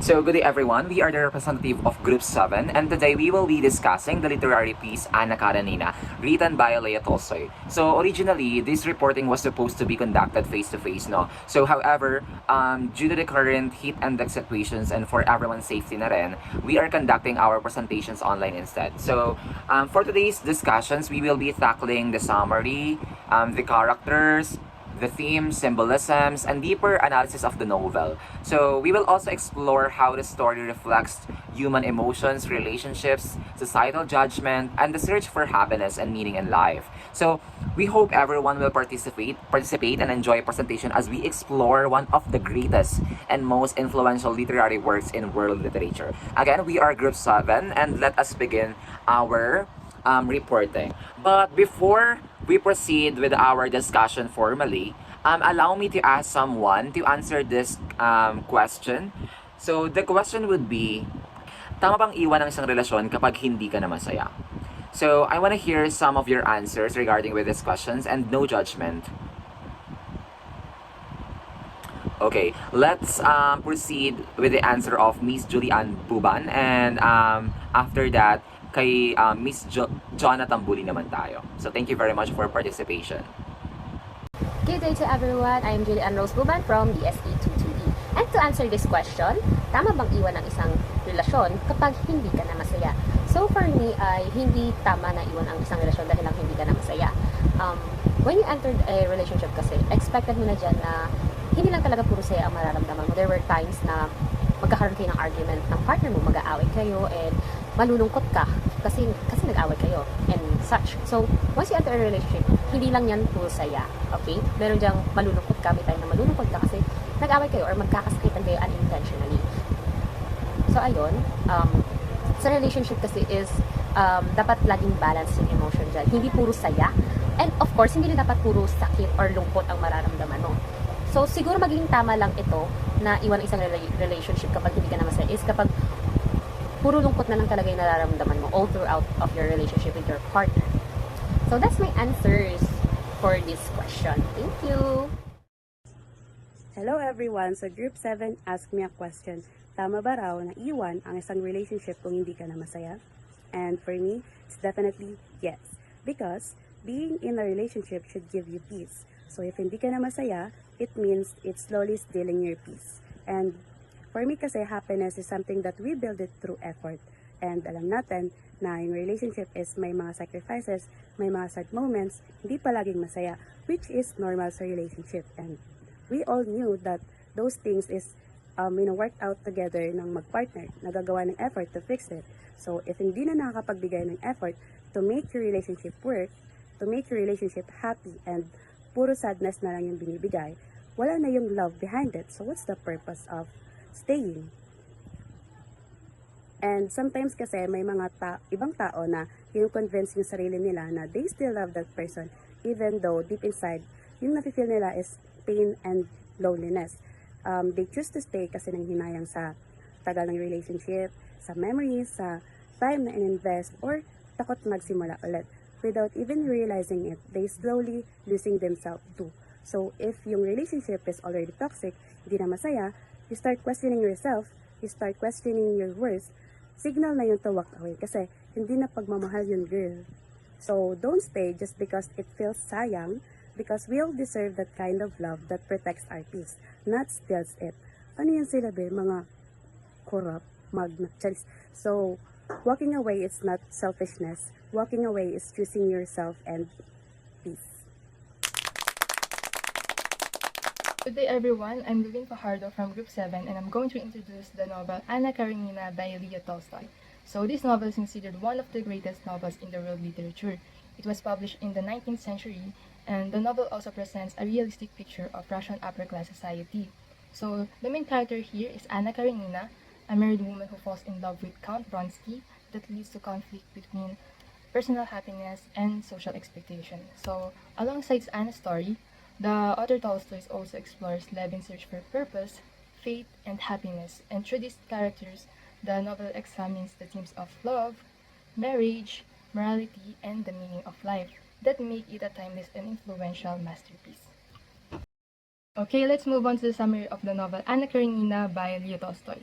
So, good day everyone. We are the representative of Group 7 and today we will be discussing the literary piece Anna Karenina, written by Leo Tolstoy. So, originally, this reporting was supposed to be conducted face-to-face, no? So, however, due to the current heat index situations and for everyone's safety na rin, we are conducting our presentations online instead. So, for today's discussions, we will be tackling the summary, the characters, the themes, symbolisms, and deeper analysis of the novel. So we will also explore how the story reflects human emotions, relationships, societal judgment, and the search for happiness and meaning in life. So we hope everyone will participate and enjoy presentation as we explore one of the greatest and most influential literary works in world literature. Again, we are Group 7 and let us begin our reporting. But before we proceed with our discussion formally, allow me to ask someone to answer this question. So, the question would be, tama bang iwan ang isang relasyon kapag hindi ka na masaya? So, I want to hear some of your answers regarding with these questions and no judgment. Okay, let's proceed with the answer of Miss Julianne Buban and after that, kay Miss Jonathan Bully naman tayo. So thank you very much for participation. Good day to everyone. I'm Julianne Rose Buban from DSE 22E. And to answer this question, tama bang iwan ang isang relasyon kapag hindi ka na masaya? So for me, ay hindi tama na iwan ang isang relasyon dahil lang hindi ka na masaya. When you entered a relationship kasi, expected mo na dyan na hindi lang talaga puro saya ang mararamdaman mo. There were times na magkakaroon kayo ng argument ng partner mo, mag-aaway kayo, and malulungkot ka kasi nag-away kayo and such. So, once you enter a relationship, hindi lang yan puro saya, okay? Meron diyang malulungkot ka, may time na malulungkot ka kasi nag-away kayo or magkakasakitan kayo unintentionally. So, ayun, sa relationship kasi is dapat laging balance yung emotion dyan. Hindi puro saya. And of course, hindi rin dapat puro sakit or lungkot ang mararamdaman mo. So, siguro magiging tama lang ito na iwan isang relationship kapag hindi ka na masaya is kapag puro lungkot na lang talaga yung nararamdaman mo all throughout of your relationship with your partner. So, that's my answers for this question. Thank you! Hello everyone! So, Group 7 asked me a question. Tama ba raw na iwan ang isang relationship kung hindi ka na masaya? And for me, it's definitely yes. Because being in a relationship should give you peace. So, if hindi ka na masaya, it means it's slowly stealing your peace. And for me kasi, happiness is something that we build it through effort. And alam natin na yung relationship is may mga sacrifices, may mga sad moments, hindi palaging masaya, which is normal sa relationship. And we all knew that those things is worked out together ng mag-partner, nagagawa ng effort to fix it. So, if hindi na nakakapagbigay ng effort to make your relationship work, to make your relationship happy, and puro sadness na lang yung binibigay, wala na yung love behind it. So, what's the purpose of staying? And sometimes kasi may mga ibang tao na kinu-convince yung sarili nila na they still love that person even though deep inside, yung nafe-feel nila is pain and loneliness. They choose to stay kasi nang hinayang sa tagal ng relationship, sa memories, sa time na in-invest, or takot magsimula ulit. Without even realizing it, they slowly losing themselves too. So, if yung relationship is already toxic, hindi na masaya, you start questioning yourself, you start questioning your worth, signal na yun to walk away kasi hindi na pagmamahal yun, girl. So, don't stay just because it feels sayang, because we all deserve that kind of love that protects our peace, not steals it. Ano yan sila, be? Mga corrupt, magna-charis. So, walking away is not selfishness. Walking away is choosing yourself and peace. Good day everyone, I'm Lubin Fajardo from Group 7 and I'm going to introduce the novel Anna Karenina by Leo Tolstoy. So this novel is considered one of the greatest novels in the world literature. It was published in the 19th century and the novel also presents a realistic picture of Russian upper-class society. So the main character here is Anna Karenina, a married woman who falls in love with Count Vronsky that leads to conflict between personal happiness and social expectation. So alongside Anna's story, the author Tolstoy also explores Levin's search for purpose, faith, and happiness. And through these characters, the novel examines the themes of love, marriage, morality, and the meaning of life that make it a timeless and influential masterpiece. Okay, let's move on to the summary of the novel Anna Karenina by Leo Tolstoy.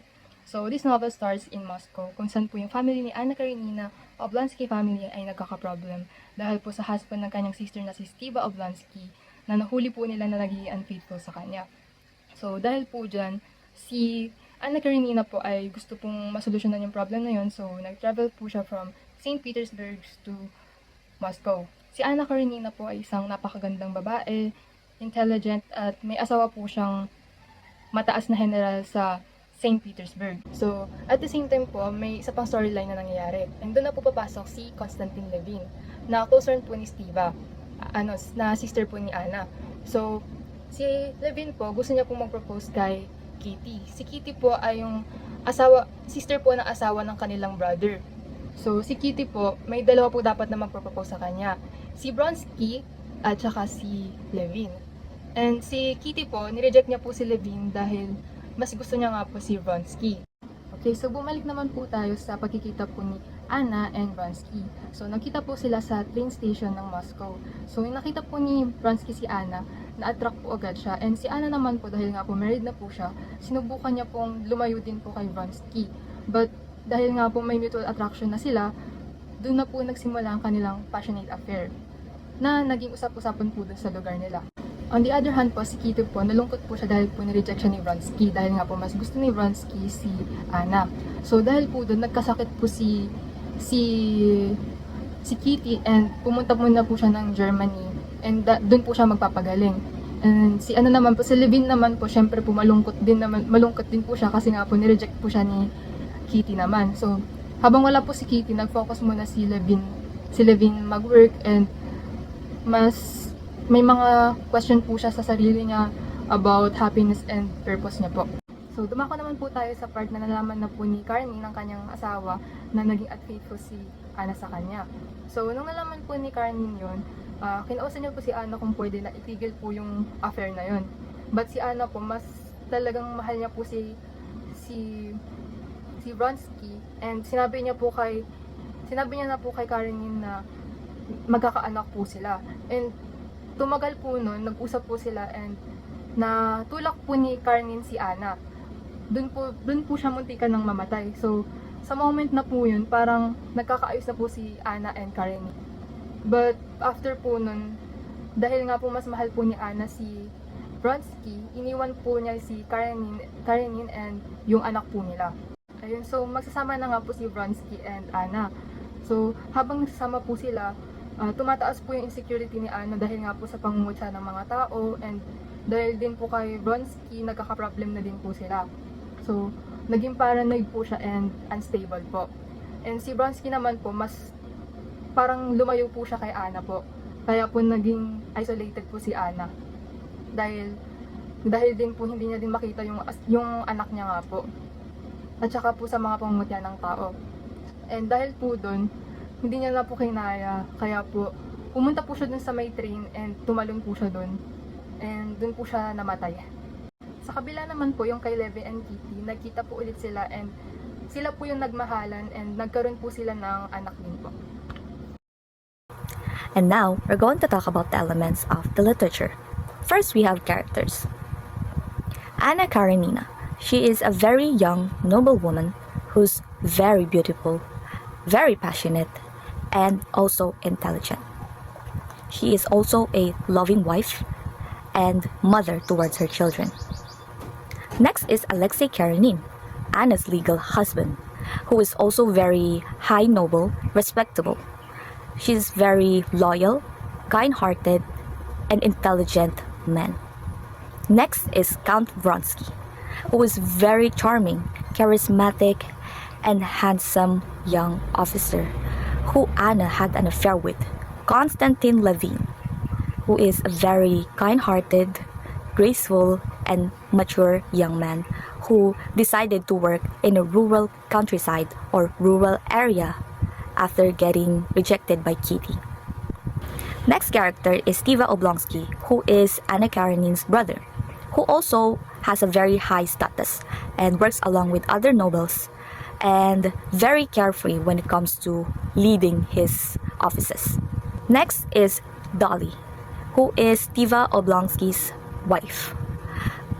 So, this novel starts in Moscow, kung saan po yung family ni Anna Karenina Oblonsky family ay nagkaka-problem dahil po sa husband ng kanyang sister na si Stiva Oblonsky na nahuli po nila na naging unfaithful sa kanya. So, dahil po dyan, si Anna Karenina po ay gusto pong masolusyonan yung problem na yun. So, nag-travel po siya from St. Petersburg to Moscow. Si Anna Karenina po ay isang napakagandang babae, intelligent, at may asawa po siyang mataas na general sa St. Petersburg. So, at the same time po, may isa pang storyline na nangyayari. And doon na po papasok si Konstantin Levin, na close friend po ni Stiva, na sister po ni Anna. So, si Levin po, gusto niya pong mag-propose kay Kitty. Si Kitty po ay yung sister po ng asawa ng kanilang brother. So, si Kitty po, may dalawa po dapat na mag-propose sa kanya. Si Bronsky at saka si Levin. And si Kitty po, nireject niya po si Levin dahil mas gusto niya nga po si Vronsky. Okay, so bumalik naman po tayo sa pagkikita po ni Anna and Vronsky. So, nakita po sila sa train station ng Moscow. So, yung nakita po ni Vronsky si Anna, na-attract po agad siya. And si Anna naman po, dahil nga po married na po siya, sinubukan niya pong lumayo din po kay Vronsky. But, dahil nga po may mutual attraction na sila, doon na po nagsimula ang kanilang passionate affair na naging usap-usapan po doon sa lugar nila. On the other hand po, si Kitty po, nalungkot po siya dahil po ni-reject siya ni Vronsky dahil nga po mas gusto ni Vronsky si Anna. So dahil po doon, nagkasakit po si Kitty and pumunta muna po siya ng Germany and doon po siya magpapagaling. And si Levin naman po, syempre po malungkot din po siya kasi nga po ni-reject po siya ni Kitty naman. So habang wala po si Kitty, nag-focus muna si Levin mag-work and may mga question po siya sa sarili niya about happiness and purpose niya po. So, dumako naman po tayo sa part na nalaman na po ni Karenina ng kanyang asawa na naging unfaithful si Anna sa kanya. So, nung nalaman po ni Karenina yun, kinausap niya po si Anna kung pwede na itigil po yung affair na yun. But si Anna po, mas talagang mahal niya po si Vronsky and sinabi niya na po kay Karenina na magkakaanak po sila. And tumagal po nun, nag-usap po sila and natulak po ni Karenina si Anna. Doon po siya muntikan ng mamatay. So, sa moment na po yun, parang nagkakaayos na po si Anna and Karenina. But, after po nun, dahil nga po mas mahal po ni Anna si Vronsky, iniwan po niya si Karenina and yung anak po nila. Ayun, so magsasama na nga po si Vronsky and Anna. So, habang nagsasama po sila, tumataas po yung insecurity ni Anna dahil nga po sa pangungutya ng mga tao and dahil din po kay Vronsky, nagkaka-problem na din po sila. So, naging paranoid po siya and unstable po. And si Vronsky naman po, mas parang lumayo po siya kay Anna po. Kaya po naging isolated po si Anna. Dahil din po hindi niya din makita yung anak niya nga po. At saka po sa mga pangungutya ng tao. And dahil po doon, hindi niya na po kinaya, kaya po pumunta po siya dun sa may train and tumalon po siya dun. And dun po siya namatay. Sa kabila naman po yung kay Levin and Kitty, nagkita po ulit sila and sila po yung nagmahalan and nagkaroon po sila ng anak din po. And now, we're going to talk about the elements of the literature. First, we have characters. Anna Karenina. She is a very young, noble woman who's very beautiful, very passionate, and also intelligent. She is also a loving wife and mother towards her children. Next is Alexei Karenin, Anna's legal husband, who is also very high noble, respectable. She's very loyal, kind-hearted, and intelligent man. Next is Count Vronsky, who is very charming, charismatic, and handsome young officer who Anna had an affair with. Konstantin Levin, who is a very kind-hearted, graceful, and mature young man who decided to work in a rural countryside or rural area after getting rejected by Kitty. Next character is Stiva Oblonsky, who is Anna Karenina's brother, who also has a very high status and works along with other nobles and very carefree when it comes to leading his offices. Next is Dolly, who is Stiva Oblonsky's wife.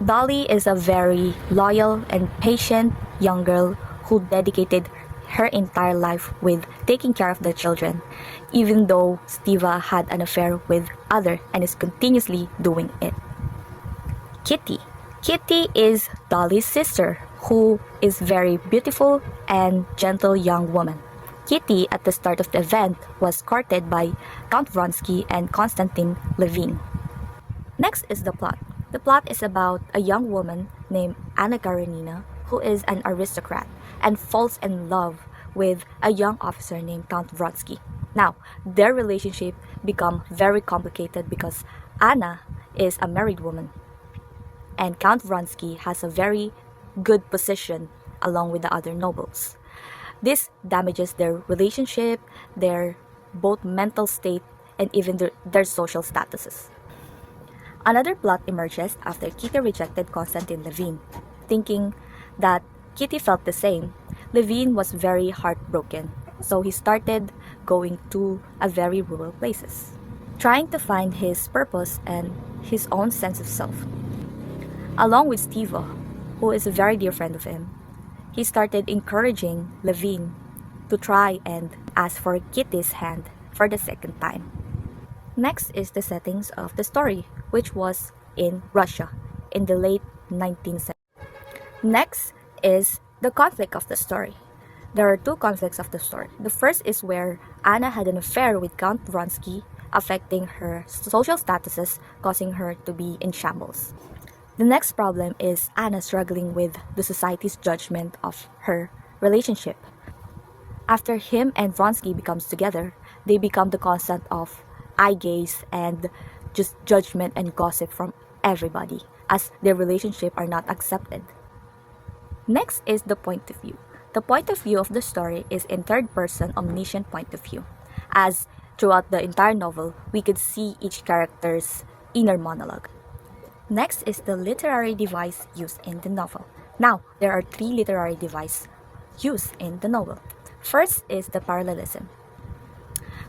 Dolly is a very loyal and patient young girl who dedicated her entire life with taking care of the children, even though Stiva had an affair with other and is continuously doing it. Kitty. Kitty is Dolly's sister, who is very beautiful and gentle young woman. Kitty, at the start of the event, was courted by Count Vronsky and Konstantin Levin. Next is the plot. The plot is about a young woman named Anna Karenina, who is an aristocrat and falls in love with a young officer named Count Vronsky. Now, their relationship become very complicated because Anna is a married woman and Count Vronsky has a very good position along with the other nobles. This damages their relationship, their both mental state, and even their social statuses. Another plot emerges after Kitty rejected Konstantin Levin. Thinking that Kitty felt the same, Levin was very heartbroken, so he started going to a very rural places, trying to find his purpose and his own sense of self. Along with Stiva, who is a very dear friend of him, he started encouraging Levin to try and ask for Kitty's hand for the second time. Next is the settings of the story, which was in Russia in the late 19th century. Next is the conflict of the story. There are two conflicts of the story. The first is where Anna had an affair with Count Vronsky, affecting her social statuses, causing her to be in shambles. The next problem is Anna struggling with the society's judgment of her relationship. After him and Vronsky becomes together, they become the constant of eye gaze and just judgment and gossip from everybody, as their relationship are not accepted. Next is the point of view. The point of view of the story is in third person omniscient point of view, as throughout the entire novel, we could see each character's inner monologue. Next is the literary device used in the novel. Now, there are three literary devices used in the novel. First is the parallelism.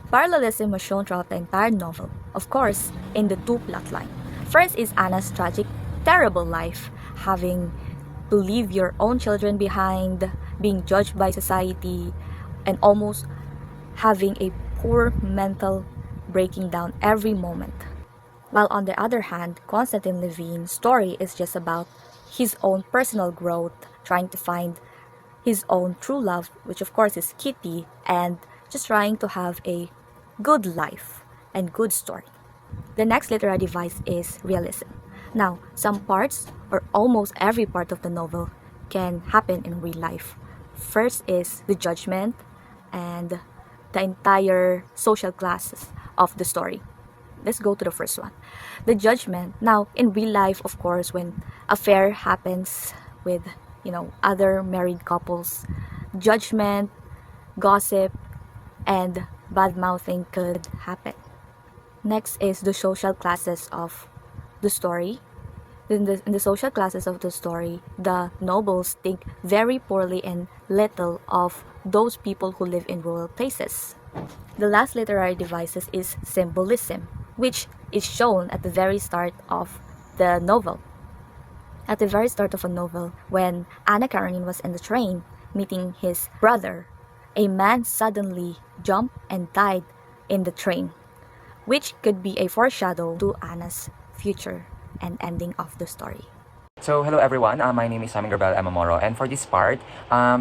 Parallelism was shown throughout the entire novel, of course, in the two plotline. First is Anna's tragic, terrible life, having to leave your own children behind, being judged by society, and almost having a poor mental breaking down every moment. While on the other hand, Konstantin Levin's story is just about his own personal growth, trying to find his own true love, which of course is Kitty, and just trying to have a good life and good story. The next literary device is realism. Now, some parts or almost every part of the novel can happen in real life. First is the judgment and the entire social classes of the story. Let's go to the first one. The judgment. Now, in real life, of course, when affair happens with, other married couples, judgment, gossip, and bad mouthing could happen. Next is the social classes of the story. In the social classes of the story, the nobles think very poorly and little of those people who live in rural places. The last literary devices is symbolism, which is shown at the very start of the novel. At the very start of a novel, when Anna Karenina was in the train meeting his brother, a man suddenly jumped and died in the train, which could be a foreshadow to Anna's future and ending of the story. So, hello everyone. My name is Saming Garbel Amamoro, and for this part,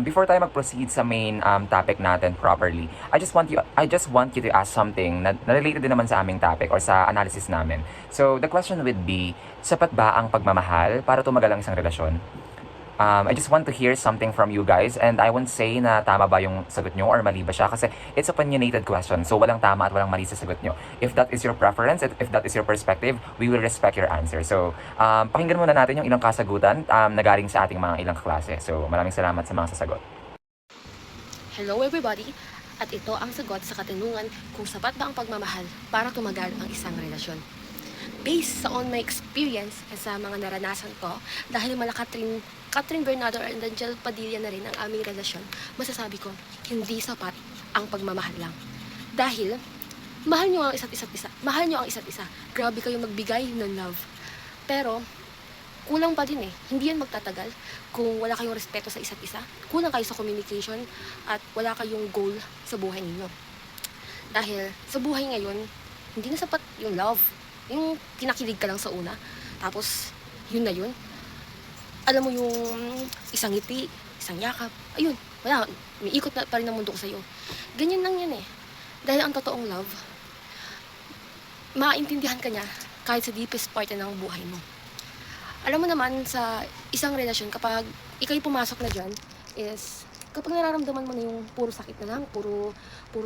before tayo mag-proceed sa main topic natin properly, I just want you to ask something na related din naman sa aming topic or sa analysis namin. So, the question would be, sapat ba ang pagmamahal para tumagal ang isang relasyon? I just want to hear something from you guys, and I won't say na tama ba yung sagot nyo or mali ba siya kasi it's a opinionated question, so walang tama at walang mali sa sagot nyo. If that is your preference, if that is your perspective, we will respect your answer. So, pakinggan muna natin yung ilang kasagutan na galing sa ating mga ilang klase. So, maraming salamat sa mga sasagot. Hello everybody! At ito ang sagot sa katanungan kung sapat ba ang pagmamahal para tumagal ang isang relasyon. Based on my experience at sa mga naranasan ko, dahil Catherine Bernardo and Angel Padilla na rin ang aming relasyon, masasabi ko, hindi sapat ang pagmamahal lang. Dahil, mahal nyo ang isa't isa. Grabe kayo magbigay ng love. Pero, kulang pa din eh. Hindi yan magtatagal kung wala kayong respeto sa isa't isa, kulang kayo sa communication, at wala kayong goal sa buhay ninyo. Dahil sa buhay ngayon, hindi na sapat yung love. Yung kinakilig ka lang sa una, tapos yun na yun. Alam mo yung isang ngiti, isang yakap, ayun, wala, may ikot na pa rin ang mundo ko sa'yo. Ganyan lang yan eh. Dahil ang totoong love, maintindihan ka niya kahit sa deepest part ng buhay mo. Alam mo naman, sa isang relasyon, kapag ikaw'y pumasok na dyan, is kapag nararamdaman mo na yung puro sakit na lang, puro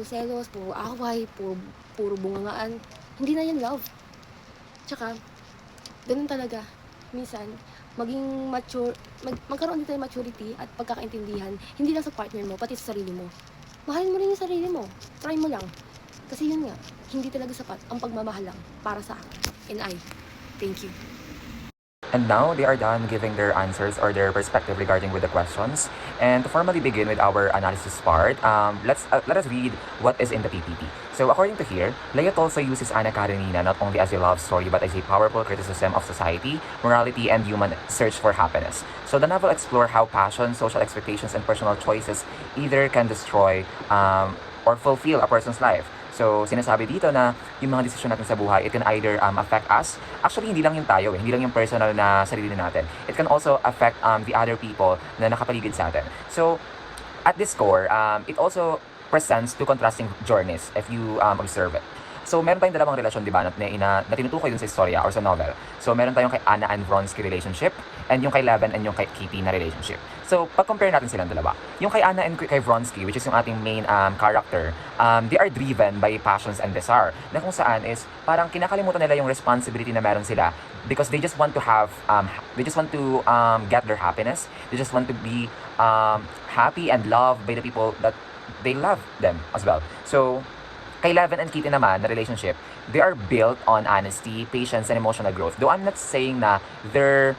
selos, puro away, puro bungangaan, hindi na yan love. Tsaka, ganun talaga. Minsan, maging magkaroon din tayo maturity at pagkakaintindihan, hindi lang sa partner mo, pati sa sarili mo. Mahalin mo rin yung sarili mo. Try mo lang. Kasi yun nga, hindi talaga sapat ang pagmamahal lang para sa akin. And I, thank you. And now they are done giving their answers or their perspective regarding with the questions. And to formally begin with our analysis part, let us read what is in the PPT. So according to here, Leia Tolstoy uses Anna Karenina not only as a love story but as a powerful criticism of society, morality, and human search for happiness. So the novel explores how passion, social expectations, and personal choices either can destroy or fulfill a person's life. So, sinasabi dito na yung mga desisyon natin sa buhay, it can either affect us. Actually, hindi lang yung tayo hindi lang yung personal na sarili natin. It can also affect the other people na nakapaligid sa atin. So, at this core, it also presents two contrasting journeys if you observe it. So, meron tayong dalawang relasyon, di ba, na tinutukoy dun sa istorya or sa novel. So, meron tayong kay Anna and Vronsky relationship, and yung kay Levin and yung kay Kitty na relationship. So, pag-compare natin silang dalawa. Yung kay Anna and kay Vronsky, which is yung ating main character, they are driven by passions and desire. Na kung saan is, parang kinakalimutan nila yung responsibility na meron sila because they just want to have, get their happiness. They just want to be happy and loved by the people that they love them as well. So, kay Levin and Kitty naman na relationship, they are built on honesty, patience, and emotional growth. Though I'm not saying na their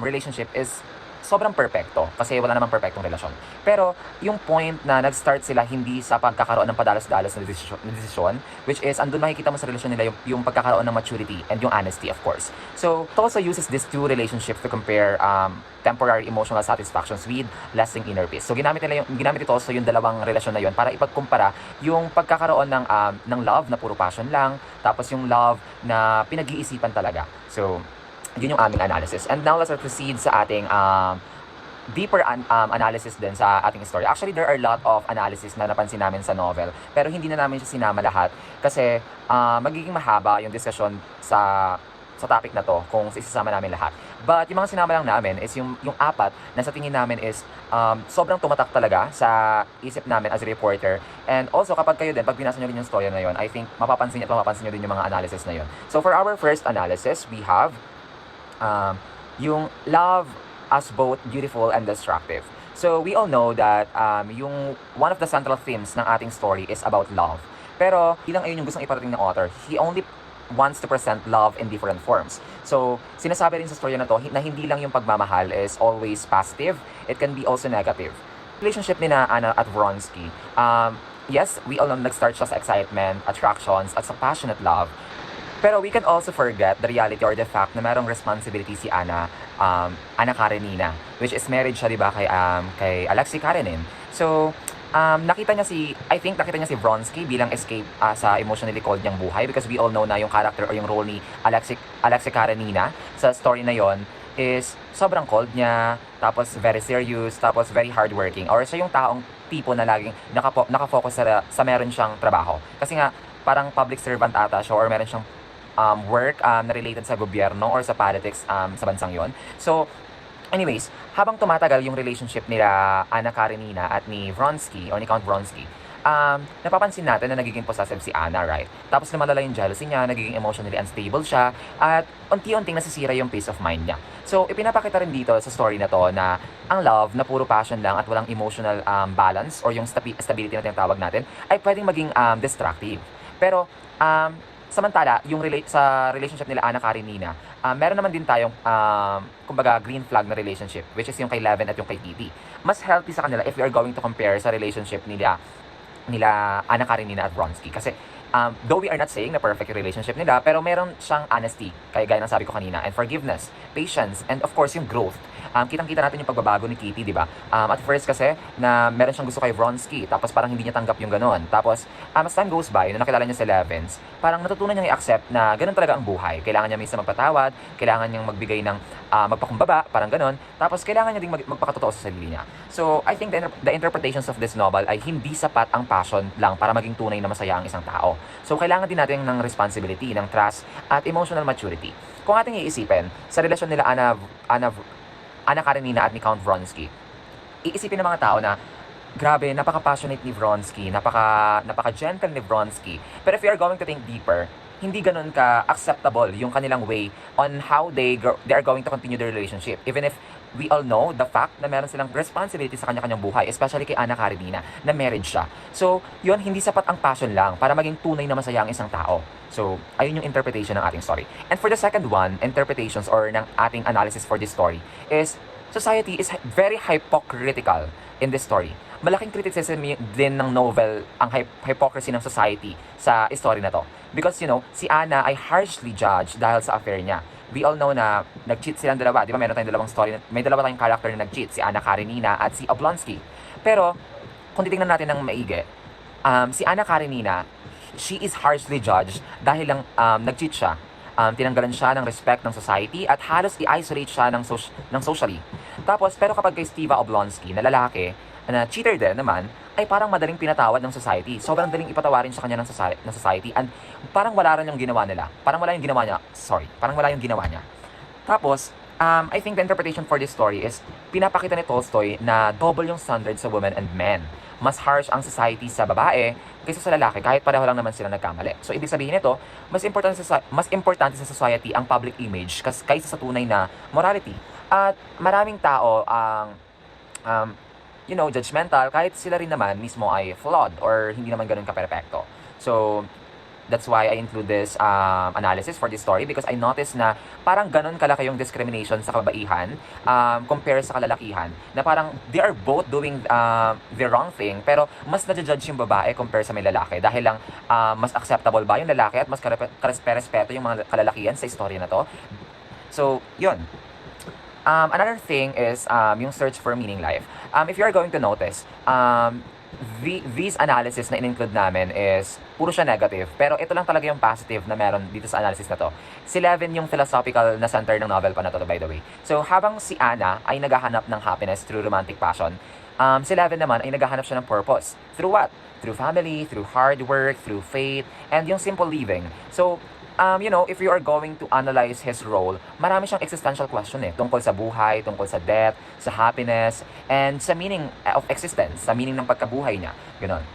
relationship is sobrang perfecto kasi wala namang perfectong relasyon. Pero yung point na nag-start sila hindi sa pagkakaroon ng padalos-dalos na desisyon, which is andun makikita mo sa relasyon nila yung pagkakaroon ng maturity and yung honesty, of course. So, Tolstoy uses these two relationships to compare temporary emotional satisfactions with lasting inner peace. So, ginamit ni Tolstoy yung dalawang relasyon na yun para ipagkumpara yung pagkakaroon ng love na puro passion lang, tapos yung love na pinag-iisipan talaga. So, yun yung aming analysis. And now, let's proceed sa ating deeper analysis din sa ating story. Actually, there are a lot of analysis na napansin namin sa novel, pero hindi na namin siya sinama lahat kasi magiging mahaba yung discussion sa topic na to kung isasama namin lahat. But yung mga sinama lang namin is yung apat na sa tingin namin is sobrang tumatak talaga sa isip namin as a reporter. And also, kapag kayo din, pag binasa nyo rin yung story na yun, I think mapapansin nyo din yung mga analysis na yun. So, for our first analysis, we have yung love as both beautiful and destructive. So, we all know that yung one of the central themes ng ating story is about love. Pero, ilang ayun yung gustong iparating ng author. He only wants to present love in different forms. So, sinasabi rin sa story na to na hindi lang yung pagmamahal is always positive, it can be also negative. Relationship ni na Anna at Vronsky, yes, we all know nag-start siya sa excitement, attractions, at sa passionate love. Pero we can also forget the reality or the fact na merong responsibility si Anna Karenina, which is married siya, di ba, kay Alexei Karenin. So, nakita niya si Vronsky bilang escape sa emotionally cold niyang buhay because we all know na yung character or yung role ni Alexei Karenina sa story na yon is sobrang cold niya, tapos very serious, tapos very hardworking. Or siya yung taong tipo na laging nakafocus sa meron siyang trabaho. Kasi nga, parang public servant ata siya or meron siyang work na related sa gobyerno or sa politics sa bansang yon. So, anyways, habang tumatagal yung relationship nila Anna Karenina at ni Vronsky or ni Count Vronsky, napapansin natin na nagiging possessive si Anna, right? Tapos lumalala yung jealousy niya, nagiging emotionally unstable siya, at unti-unting nasisira yung peace of mind niya. So, ipinapakita rin dito sa story na to na ang love na puro passion lang at walang emotional balance or yung stability na tinatawag natin ay pwedeng maging destructive. Pero, samantala, sa relationship nila Anna Karenina, meron naman din tayong kumbaga green flag na relationship, which is yung kay Levin at yung kay Kitty. Mas healthy sa kanila if we are going to compare sa relationship nila Anna Karenina at Vronsky. Kasi though we are not saying na perfect yung relationship nila, pero meron siyang honesty, kaya gaya ng sabi ko kanina, and forgiveness, patience, and of course yung growth. Kitang-kita natin yung pagbabago ni Kitty, di ba? At first kasi, na meron siyang gusto kay Vronsky, tapos parang hindi niya tanggap yung ganon. Tapos, as time goes by, nung nakilala niya si Levens, parang natutunan niyang i-accept na ganon talaga ang buhay. Kailangan niya minsan magpatawad, kailangan niyang magbigay ng magpakumbaba, parang ganon. Tapos, kailangan niya ding magpakatotoo sa sarili niya. So, I think the interpretations of this novel ay hindi sapat ang passion lang para maging tunay na masaya ang isang tao. So, kailangan din natin ng responsibility, ng trust, at emotional maturity. Kung ating iisipin, sa relasyon nila Anna Karenina at ni Count Vronsky, iisipin ng mga tao na grabe, napaka-passionate ni Vronsky, napaka-gentle ni Vronsky. Pero if you are going to think deeper, hindi ganun ka-acceptable yung kanilang way on how they are going to continue their relationship. Even if we all know the fact na meron silang responsibility sa kanya-kanyang buhay, especially kay Anna Karenina, na married siya. So, yun, hindi sapat ang passion lang para maging tunay na masaya ang isang tao. So, ayun yung interpretation ng ating story. And for the second one, interpretations or ng ating analysis for this story is, society is very hypocritical in this story. Malaking criticism din ng novel ang hypocrisy ng society sa story na to. Because, you know, si Anna ay harshly judged dahil sa affair niya. We all know na nag-cheat silang dalawa. Di ba? Meron tayong dalawang story. May dalawa tayong character na nag-cheat. Si Anna Karenina at si Oblonsky. Pero, kung titingnan natin ng maigi, si Anna Karenina, she is harshly judged dahil lang nag-cheat siya. Tinanggalan siya ng respect ng society at halos i-isolate siya ng socially. Tapos, pero kapag kay Steve Oblonsky, na lalaki, na cheater din naman, ay parang madaling pinatawad ng society. Sobrang daling ipatawarin sa kanya ng society and parang wala rin yung ginawa nila. Parang wala yung ginawa niya. Tapos, I think the interpretation for this story is pinapakita ni Tolstoy na double yung standard sa women and men. Mas harsh ang society sa babae kaysa sa lalaki kahit pareho lang naman sila nagkamali. So, ibig sabihin nito, mas importante sa society ang public image kaysa sa tunay na morality. At maraming tao ang judgmental kahit sila rin naman mismo ay flawed or hindi naman ganun ka-perfecto. So, that's why I include this analysis for this story because I noticed na parang ganun kalaki yung discrimination sa kababaihan compare sa kalalakihan. Na parang they are both doing the wrong thing pero mas na-judge yung babae compare sa may lalaki dahil lang mas acceptable ba yung lalaki at mas karespeto yung mga kalalakihan sa istorya na to. So, yun. Another thing is yung search for meaning life. If you are going to notice, these analysis na in-include namin is puro siya negative. Pero ito lang talaga yung positive na meron dito sa analysis na to. Si Levin yung philosophical na center ng novel pa na to, by the way. So, habang si Anna ay naghahanap ng happiness through romantic passion, si Levin naman ay naghahanap siya ng purpose. Through what? Through family, through hard work, through faith, and yung simple living. So, if you are going to analyze his role, marami siyang existential question tungkol sa buhay, tungkol sa death, sa happiness, and sa meaning of existence, sa meaning ng pagkabuhay niya. Ganon.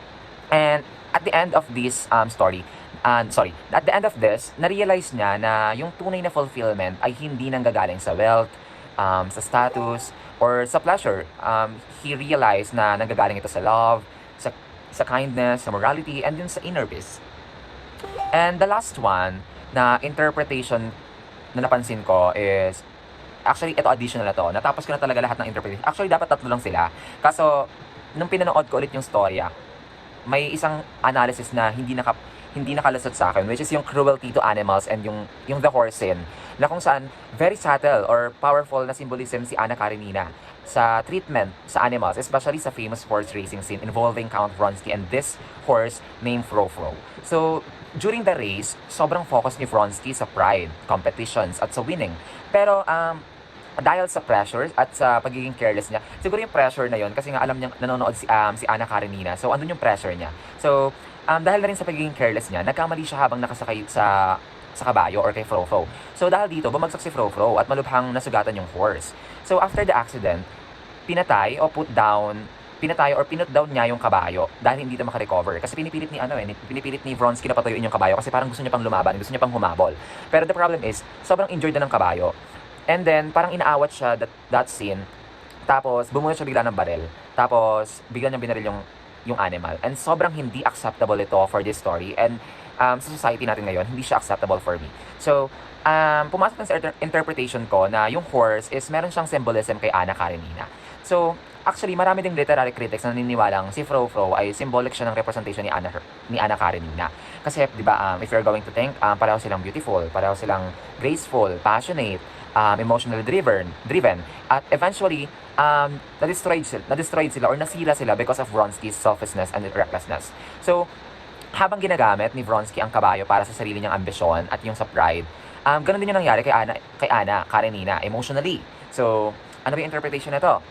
And at the end of this at the end of this, na-realize niya na yung tunay na fulfillment ay hindi nanggagaling sa wealth, sa status, or sa pleasure. He realized na nanggagaling ito sa love, sa kindness, sa morality, and yun sa inner peace. And the last one, na interpretation na napansin ko is, actually, ito additional na to. Natapos ko na talaga lahat ng interpretation. Actually, dapat 3 lang sila. Kaso, nung pinanood ko ulit yung storya, may isang analysis na hindi nakalusot sa akin, which is yung cruelty to animals and yung the horse sin, na kung saan very subtle or powerful na symbolism si Anna Karenina sa treatment sa animals, especially sa famous horse racing scene involving Count Vronsky and this horse named Frofro. So, during the race, sobrang focus ni Vronsky sa pride, competitions, at sa winning. Pero, dahil sa pressure at sa pagiging careless niya, siguro yung pressure na yon kasi nga alam niya nanonood si Anna Karenina. So, andun yung pressure niya. So, dahil na rin sa pagiging careless niya, nagkamali siya habang nakasakay sa kabayo or kay Frofro. So, dahil dito, bumagsak si Frofro at malubhang nasugatan yung horse. So, after the accident, pinatay or pinut down niya yung kabayo dahil hindi ito makarecover. Kasi pinipilit ni Vronsky na patuyuin yung kabayo kasi parang gusto niya pang lumaban, gusto niya pang humabol. Pero the problem is, sobrang injured na ng kabayo. And then, parang inaawat siya that scene. Tapos, bumuhay siya bigla ng baril. Tapos, bigla niyang binaril yung animal. And sobrang hindi acceptable ito for this story. And sa society natin ngayon, hindi siya acceptable for me. So, pumasok na sa interpretation ko na yung horse is meron siyang symbolism kay Anna Karenina. So, actually, marami ding literary critics na naniniwalang si Fro ay symbolic siya ng representation ni Anna Karenina. Kasi, di ba, if you're going to think, pareho silang beautiful, pareho silang graceful, passionate, emotionally driven, at eventually, na-destroyed sila or nasira sila because of Vronsky's selfishness and recklessness. So, habang ginagamit ni Vronsky ang kabayo para sa sarili niyang ambisyon at yung sa pride, ganun din yung nangyari kay Anna Karenina emotionally. So, ano ba yung interpretation nito?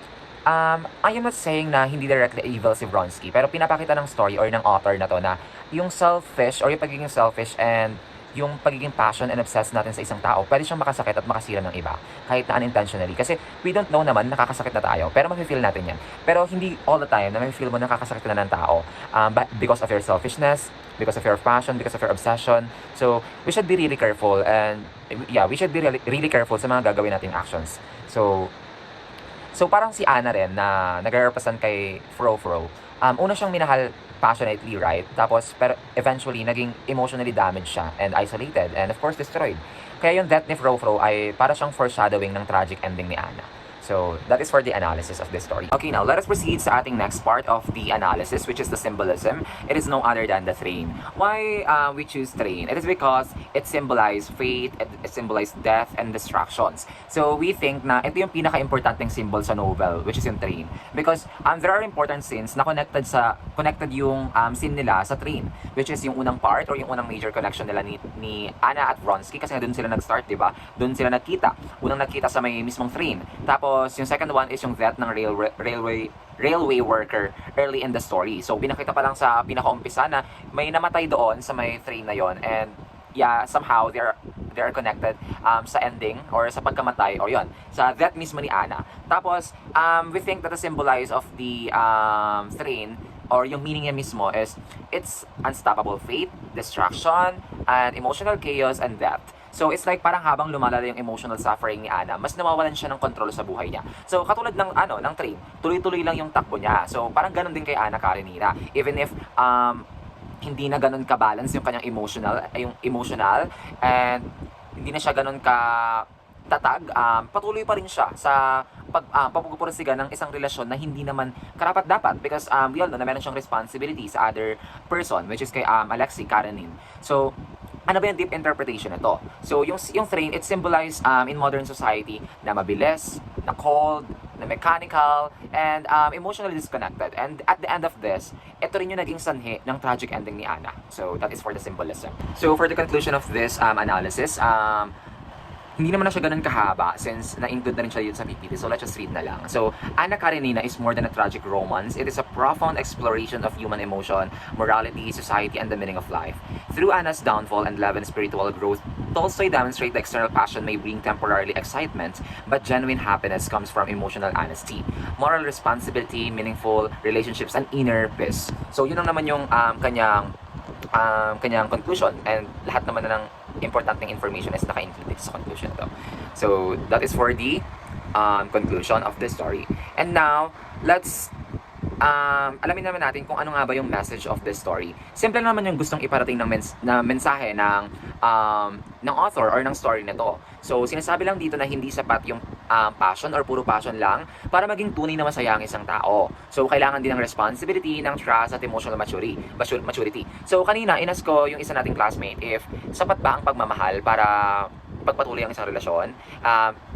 I am not saying na hindi directly evil si Vronsky, pero pinapakita ng story or ng author na to na yung selfish or yung pagiging selfish and yung pagiging passion and obsessed natin sa isang tao, pwede siyang makasakit at makasira ng iba, kahit na unintentionally. Kasi we don't know naman nakakasakit na tayo, pero mafe-feel natin yan. Pero hindi all the time na mafe-feel mo nakakasakit na ng tao because of your selfishness, because of your passion, because of your obsession. So, we should be really careful and yeah, we should be really careful sa mga gagawin nating actions. So parang si Anna rin na nag-represent kay Fro. Una siyang minahal passionately, right? Tapos, pero eventually, naging emotionally damaged siya and isolated and of course, destroyed. Kaya yung death ni Fro ay para siyang foreshadowing ng tragic ending ni Anna. So, that is for the analysis of this story. Okay, now, let us proceed sa ating next part of the analysis, which is the symbolism. It is no other than the train. Why we choose train? It is because it symbolizes fate, it symbolizes death, and destructions. So, we think na ito yung pinaka-importanting symbol sa novel, which is yung train. Because there are important scenes na connected yung scene nila sa train, which is yung unang part or yung unang major connection nila ni Anna at Vronsky, kasi nga doon sila nag-start, diba? Doon sila nagkita. Unang nagkita sa may mismong train. Tapos, yung second one is yung death ng railway worker early in the story. So, pinakita pa lang sa pinaka-umpisa na may namatay doon sa may train na yon, and yeah, somehow they are connected sa ending or sa pagkamatay or yon, sa death mismo ni Anna. Tapos, we think that the symbolize of the train or yung meaning niya mismo is it's unstoppable fate, destruction, and emotional chaos and death. So, it's like parang habang lumalala yung emotional suffering ni Anna, mas nawawalan siya ng control sa buhay niya. So, katulad ng train, tuloy-tuloy lang yung takbo niya. So, parang ganun din kay Anna Karenina. Even if hindi na ganun ka-balance yung kanyang emotional and hindi na siya ganun ka tatag, patuloy pa rin siya sa pagpupursigan ng isang relasyon na hindi naman karapat-dapat because we all know na meron siyang responsibility sa other person, which is kay Alexei Karenin. So, ano ba yung deep interpretation nito? So, yung train, it symbolized in modern society na mabilis, na cold, na mechanical, and emotionally disconnected. And at the end of this, ito rin yung naging sanhi ng tragic ending ni Anna. So, that is for the symbolism. So, for the conclusion of this analysis, hindi naman na siya ganun kahaba since na-include na rin siya dito sa PPT. So, let's just read na lang. So, Anna Karenina is more than a tragic romance. It is a profound exploration of human emotion, morality, society, and the meaning of life. Through Anna's downfall and love and spiritual growth, Tolstoy demonstrates that external passion may bring temporarily excitement, but genuine happiness comes from emotional honesty, moral responsibility, meaningful relationships, and inner peace. So, yun ang naman yung kanyang conclusion, and lahat naman na ng importanteng information is naka-include sa conclusion ito. So, that is for the conclusion of this story. And now, let's alamin naman natin kung ano nga ba yung message of this story. Simple naman yung gustong iparating ng mensahe ng author or ng story nito. So, sinasabi lang dito na hindi sapat yung passion or puro passion lang para maging tunay na masaya ang isang tao. So, kailangan din ng responsibility, ng trust at emotional maturity. So, kanina, inas ko yung isa nating classmate if sapat ba ang pagmamahal para pagpatuloy ang isang relasyon.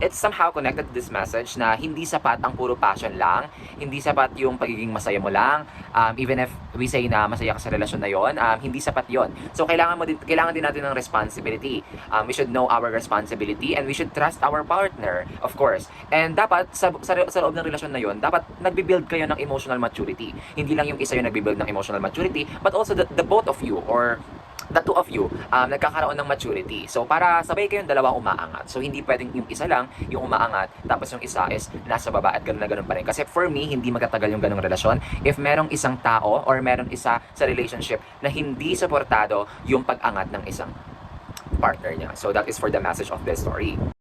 It's somehow connected to this message na hindi sapat ang puro passion lang, hindi sapat yung pagiging masaya mo lang, even if we say na masaya ka sa relasyon na yon, hindi sapat yon. So kailangan din natin ng responsibility. We should know our responsibility and we should trust our partner, of course. And dapat sa loob ng relasyon na yon, dapat nagbi-build kayo ng emotional maturity. Hindi lang yung isa yung nagbi-build ng emotional maturity, but also the both of you or the two of you nagkakaroon ng maturity. So, para sabay kayong dalawang umaangat. So, hindi pwedeng yung isa lang yung umaangat, tapos yung isa is nasa baba at gano'n na gano'n pa rin. Kasi for me, hindi magtatagal yung ganong relasyon if merong isang tao or meron isa sa relationship na hindi suportado yung pag-angat ng isang partner niya. So, that is for the message of this story.